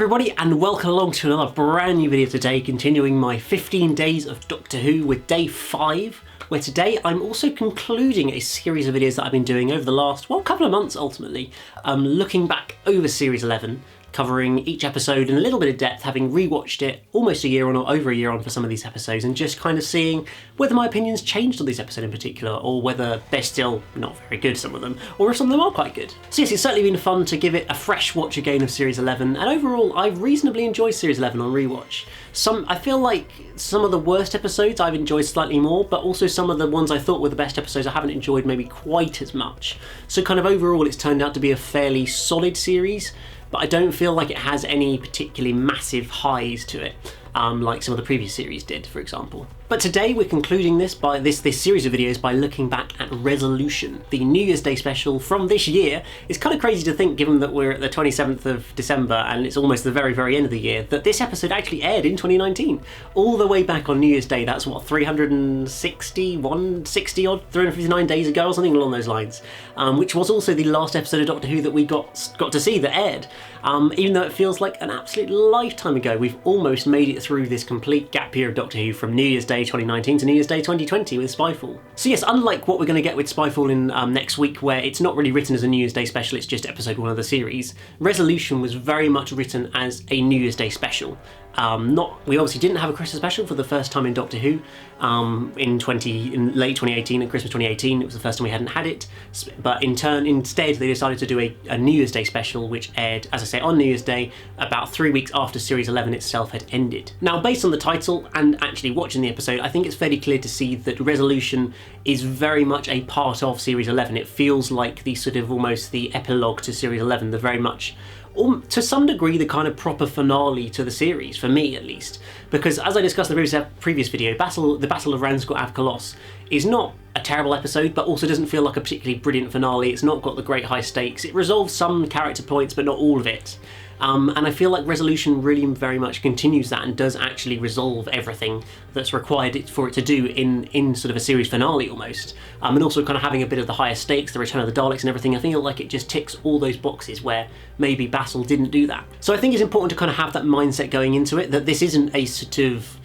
everybody, and welcome along to another brand new video today, continuing my 15 days of Doctor Who with day 5, where today I'm also concluding a series of videos that I've been doing over the last, couple of months ultimately, looking back over series 11, covering each episode in a little bit of depth, having rewatched it almost a year on or over a year on for some of these episodes, and just kind of seeing whether my opinions changed on this episode in particular, or whether they're still not very good, some of them, or if some of them are quite good. So yes, it's certainly been fun to give it a fresh watch again of Series 11, and overall I've reasonably enjoyed Series 11 on rewatch. I feel like some of the worst episodes I've enjoyed slightly more, but also some of the ones I thought were the best episodes I haven't enjoyed maybe quite as much. So kind of overall it's turned out to be a fairly solid series, but I don't feel like it has any particularly massive highs to it, like some of the previous series did, for example. But today we're concluding this series of videos by looking back at Resolution, the New Year's Day special from this year. It's kind of crazy to think, given that we're at the 27th of December and it's almost the very, very end of the year, that this episode actually aired in 2019. All the way back on New Year's Day, that's what, 359 days ago or something along those lines, which was also the last episode of Doctor Who that we got to see that aired. Even though it feels like an absolute lifetime ago, we've almost made it through this complete gap year of Doctor Who from New Year's Day 2019 to New Year's Day 2020 with Spyfall. So yes, unlike what we're going to get with Spyfall in next week, where it's not really written as a New Year's Day special, it's just episode 1 of the series, Resolution was very much written as a New Year's Day special. We obviously didn't have a Christmas special for the first time in Doctor Who in late 2018 and Christmas 2018. It was the first time we hadn't had it, but instead they decided to do a New Year's Day special, which aired, as I say, on New Year's Day about 3 weeks after Series 11 itself had ended. Now, based on the title and actually watching the episode, I think it's fairly clear to see that Resolution is very much a part of Series 11. It feels like the sort of almost the epilogue to Series 11, the very much, to some degree, the kind of proper finale to the series, for me at least. Because as I discussed in the previous video, the Battle of Ranskoor Av Kolos is not a terrible episode, but also doesn't feel like a particularly brilliant finale. It's not got the great high stakes. It resolves some character points, but not all of it. And I feel like Resolution really very much continues that and does actually resolve everything that's required for it to do in sort of a series finale almost. And also kind of having a bit of the higher stakes, the return of the Daleks and everything. I feel like it just ticks all those boxes where maybe Battle didn't do that. So I think it's important to kind of have that mindset going into it, that this isn't a sort of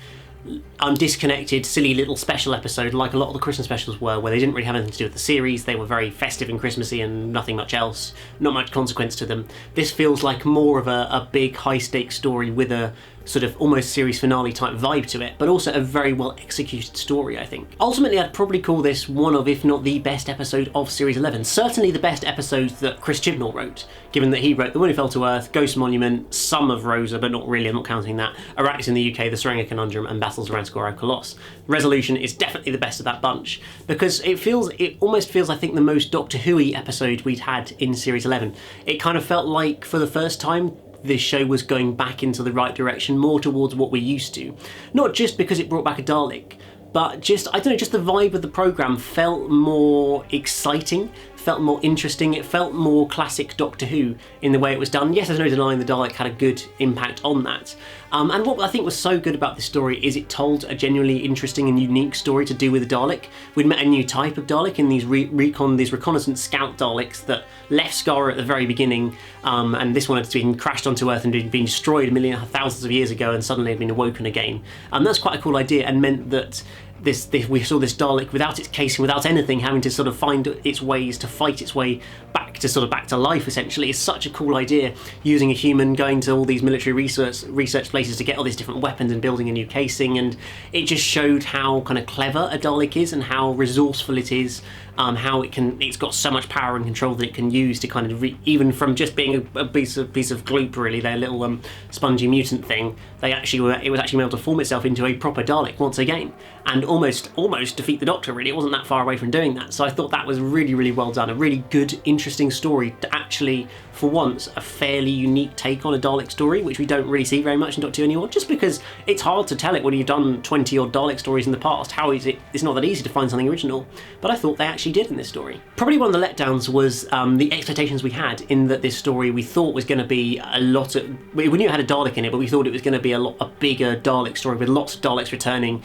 disconnected, silly little special episode like a lot of the Christmas specials were, where they didn't really have anything to do with the series. They were very festive and Christmassy and nothing much else, not much consequence to them. This feels like more of a big high-stakes story with a sort of almost series finale type vibe to it, but also a very well executed story, I think. Ultimately, I'd probably call this one of, if not the best episode of Series 11. Certainly the best episode that Chris Chibnall wrote, given that he wrote The One Who Fell to Earth, Ghost Monument, some of Rosa, but not really, I'm not counting that, Arrakis in the UK, The Serenga Conundrum, and Battles of Ranskoor Av Kolos. Resolution is definitely the best of that bunch, because it almost feels, I think, the most Doctor Who-y episode we'd had in Series 11. It kind of felt like, for the first time, this show was going back into the right direction, more towards what we're used to. Not just because it brought back a Dalek, but just the vibe of the programme felt more exciting, felt more interesting, it felt more classic Doctor Who in the way it was done. Yes, there's no denying the Dalek had a good impact on that. And what I think was so good about this story is it told a genuinely interesting and unique story to do with the Dalek. We'd met a new type of Dalek in these reconnaissance scout Daleks that left Skara at the very beginning, and this one had been crashed onto Earth and been destroyed thousands of years ago and suddenly had been awoken again. That's quite a cool idea, and meant that we saw this Dalek without its casing, without anything, having to sort of find its ways to fight its way back to life, essentially. It's such a cool idea, using a human, going to all these military research places to get all these different weapons and building a new casing, and it just showed how kind of clever a Dalek is and how resourceful it is, how it's got so much power and control that it can use to kind of even from just being a piece of gloop, really, their little spongy mutant thing, it was actually able to form itself into a proper Dalek once again, and almost defeat the Doctor, really. It wasn't that far away from doing that. So I thought that was really, really well done, a really good, interesting story to actually, for once, a fairly unique take on a Dalek story, which we don't really see very much in Doctor Who anymore, just because it's hard to tell it when you've done 20 odd Dalek stories in the past. How is it? It's not that easy to find something original, but I thought they actually did in this story. Probably one of the letdowns was the expectations we had, in that this story we thought was going to be we knew it had a Dalek in it, but we thought it was going to be a bigger Dalek story with lots of Daleks returning,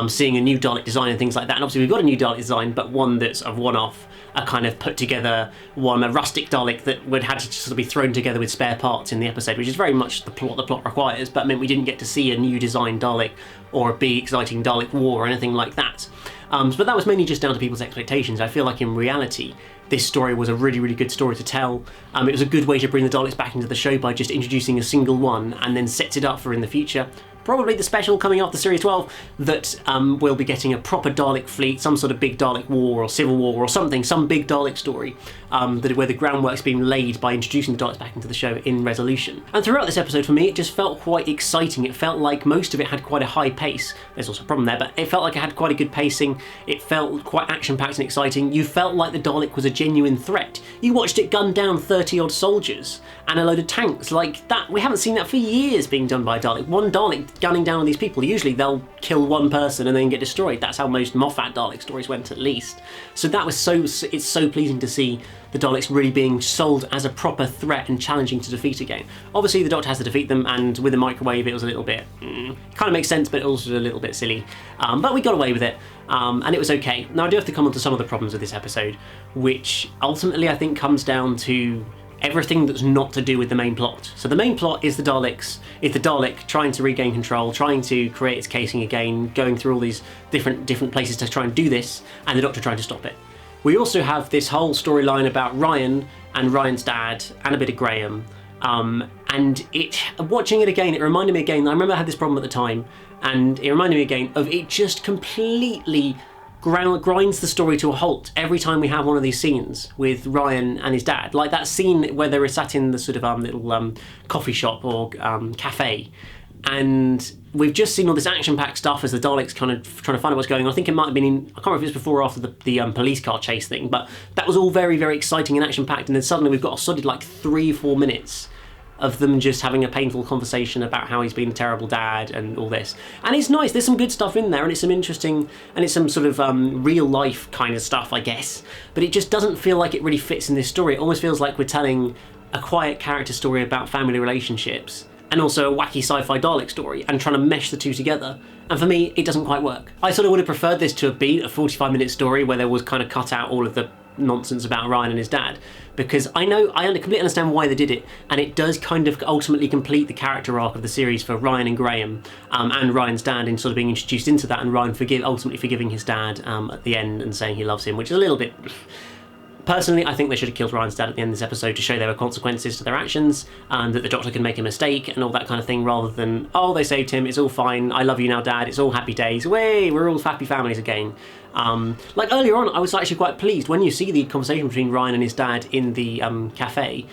seeing a new Dalek design and things like that. And obviously we've got a new Dalek design, but one that's a one-off, a kind of put together one, a rustic Dalek that would had to sort of be thrown together with spare parts in the episode, which is very much the plot requires, but meant we didn't get to see a new design Dalek or a big exciting Dalek war or anything like that. But that was mainly just down to people's expectations. I feel like in reality, this story was a really, really good story to tell. It was a good way to bring the Daleks back into the show by just introducing a single one and then sets it up for in the future. Probably the special coming after Series 12 that we'll be getting a proper Dalek fleet, some sort of big Dalek war or civil war or something, some big Dalek story where the groundwork's being laid by introducing the Daleks back into the show in Resolution. And throughout this episode for me it just felt quite exciting. It felt like most of it had quite a high pace. There's also a problem there, but it felt like it had quite a good pacing. It felt quite action-packed and exciting. You felt like the Dalek was a genuine threat. You watched it gun down 30-odd soldiers and a load of tanks like that. We haven't seen that for years being done by a Dalek. One Dalek gunning down on these people. Usually they'll kill one person and then get destroyed. That's how most Moffat Dalek stories went, at least. So that was it's so pleasing to see the Daleks really being sold as a proper threat and challenging to defeat again. Obviously the Doctor has to defeat them, and with the microwave it was a little bit kind of makes sense, but it was also a little bit silly. But we got away with it, and it was okay. Now I do have to come on to some of the problems of this episode, which ultimately I think comes down to everything that's not to do with the main plot. So the main plot is the Dalek trying to regain control, trying to create its casing again, going through all these different places to try and do this, and the Doctor trying to stop it. We also have this whole storyline about Ryan and Ryan's dad and a bit of Graham, and watching it again, it reminded me again, I remember I had this problem at the time, and it reminded me again of it just completely grinds the story to a halt every time we have one of these scenes with Ryan and his dad. Like that scene where they were sat in the sort of little coffee shop or cafe, and we've just seen all this action-packed stuff as the Daleks kind of trying to find out what's going on. I think it might have been I can't remember if it was before or after the police car chase thing, but that was all very, very exciting and action-packed, and then suddenly we've got a solid like 3-4 minutes of them just having a painful conversation about how he's been a terrible dad and all this. And it's nice, there's some good stuff in there, and it's some interesting, and it's some sort of real life kind of stuff, I guess, but it just doesn't feel like it really fits in this story. It almost feels like we're telling a quiet character story about family relationships and also a wacky sci-fi Dalek story and trying to mesh the two together. And for me, it doesn't quite work. I sort of would have preferred this to have been a 45-minute story where there was kind of cut out all of the nonsense about Ryan and his dad, because I completely understand why they did it, and it does kind of ultimately complete the character arc of the series for Ryan and Graham, and Ryan's dad in sort of being introduced into that, and Ryan ultimately forgiving his dad at the end and saying he loves him, which is a little bit... Personally, I think they should have killed Ryan's dad at the end of this episode to show there were consequences to their actions, and that the Doctor can make a mistake and all that kind of thing, rather than, oh, they saved him, it's all fine, I love you now, Dad, it's all happy days, way, we're all happy families again. Like earlier on, I was actually quite pleased when you see the conversation between Ryan and his dad in the cafe.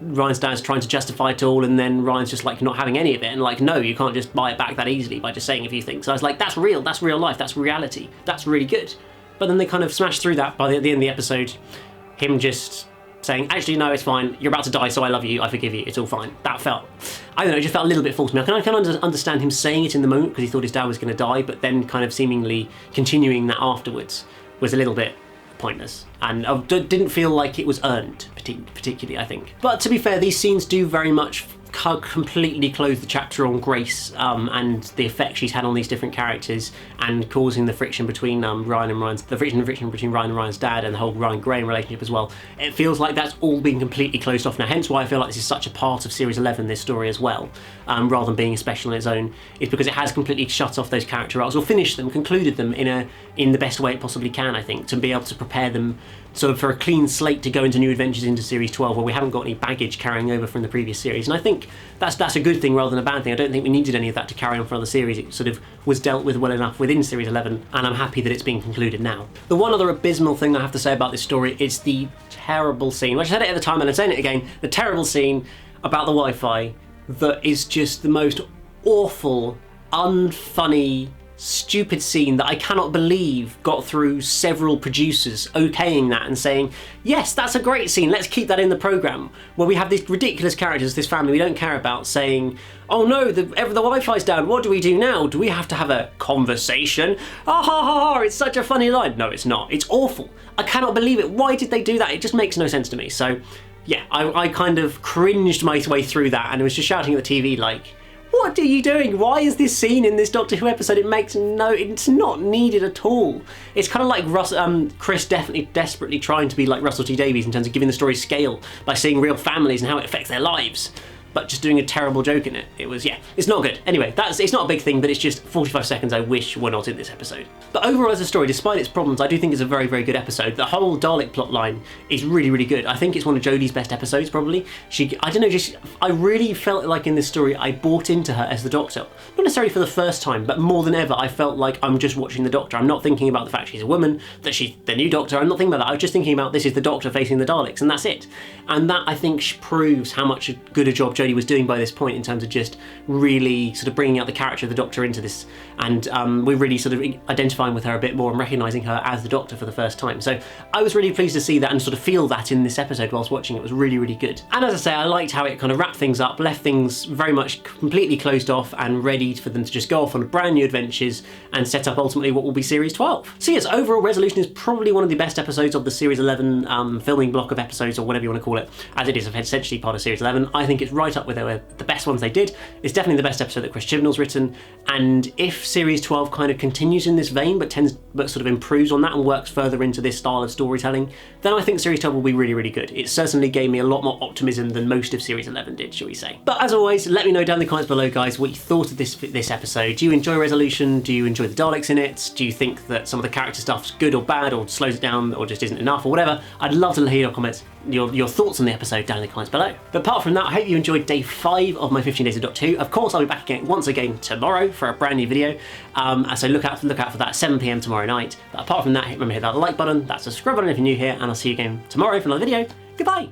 Ryan's dad's trying to justify it all, and then Ryan's just like not having any of it, and like, no, you can't just buy it back that easily by just saying a few things. So I was like, that's real life, that's reality, that's really good. But then they kind of smashed through that by the end of the episode, him just saying, actually, no, it's fine, you're about to die, so I love you, I forgive you, it's all fine. That felt, I don't know, it just felt a little bit false to me. I can understand him saying it in the moment because he thought his dad was going to die, but then kind of seemingly continuing that afterwards was a little bit pointless, and I didn't feel like it was earned, particularly, I think. But to be fair, these scenes do very much completely close the chapter on Grace and the effect she's had on these different characters, and causing the friction between Ryan and Ryan's friction between Ryan and Ryan's dad, and the whole Ryan Graham relationship as well. It feels like that's all been completely closed off now. Hence why I feel like this is such a part of Series 11, this story as well, rather than being a special on its own. It's because it has completely shut off those character arcs, or finished them, concluded them in the best way it possibly can. I think to be able to prepare them sort of for a clean slate to go into new adventures into Series 12, where we haven't got any baggage carrying over from the previous series. And I think that's a good thing rather than a bad thing. I don't think we needed any of that to carry on for other series. It sort of was dealt with well enough within Series 11, and I'm happy that it's being concluded now. The one other abysmal thing I have to say about this story is the terrible scene, which I said it at the time and I'm saying it again, the terrible scene about the Wi-Fi that is just the most awful, unfunny, stupid scene that I cannot believe got through several producers okaying that and saying, yes, that's a great scene, let's keep that in the programme, where we have these ridiculous characters, this family we don't care about, saying, oh no, the Wi-Fi's down, what do we do now? Do we have to have a conversation? Ah ha ha ha, it's such a funny line. No, it's not, it's awful. I cannot believe it. Why did they do that? It just makes no sense to me. So yeah, I kind of cringed my way through that, and I was just shouting at the TV like, What are you doing? Why is this scene in this Doctor Who episode? It's not needed at all. It's kind of like Chris desperately trying to be like Russell T Davies in terms of giving the story scale by seeing real families and how it affects their lives, but just doing a terrible joke in it. It's not good. Anyway, it's not a big thing, but it's just 45 seconds I wish were not in this episode. But overall as a story, despite its problems, I do think it's a very, very good episode. The whole Dalek plotline is really, really good. I think it's one of Jodie's best episodes, probably. I really felt like in this story, I bought into her as the Doctor. Not necessarily for the first time, but more than ever, I felt like I'm just watching the Doctor. I'm not thinking about the fact she's a woman, that she's the new Doctor. I'm not thinking about that. I was just thinking about this is the Doctor facing the Daleks, and that's it. And that, I think, proves how much good a job Jodie was doing by this point in terms of just really sort of bringing out the character of the Doctor into this, and we're really sort of identifying with her a bit more and recognising her as the Doctor for the first time. So I was really pleased to see that and sort of feel that in this episode whilst watching. It was really, really good. And as I say, I liked how it kind of wrapped things up, left things very much completely closed off and ready for them to just go off on brand new adventures and set up ultimately what will be Series 12. So yes, overall Resolution is probably one of the best episodes of the Series 11 filming block of episodes, or whatever you want to call it, as it is essentially part of Series 11. I think it's right up with the best ones they did. It's definitely the best episode that Chris Chibnall's written, and if Series 12 kind of continues in this vein but sort of improves on that and works further into this style of storytelling, then I think Series 12 will be really, really good. It certainly gave me a lot more optimism than most of Series 11 did, shall we say. But as always, let me know down in the comments below, guys, what you thought of this episode. Do you enjoy Resolution? Do you enjoy the Daleks in it? Do you think that some of the character stuff's good or bad, or slows it down, or just isn't enough, or whatever? I'd love to hear your comments, your thoughts on the episode down in the comments below. But apart from that, I hope you enjoyed day 5 of my 15 Days of Doctor Who. Of course, I'll be back once again tomorrow for a brand new video. So look out for that, 7 PM tomorrow night. But apart from that, remember to hit that like button, that subscribe button if you're new here, and I'll see you again tomorrow for another video. Goodbye!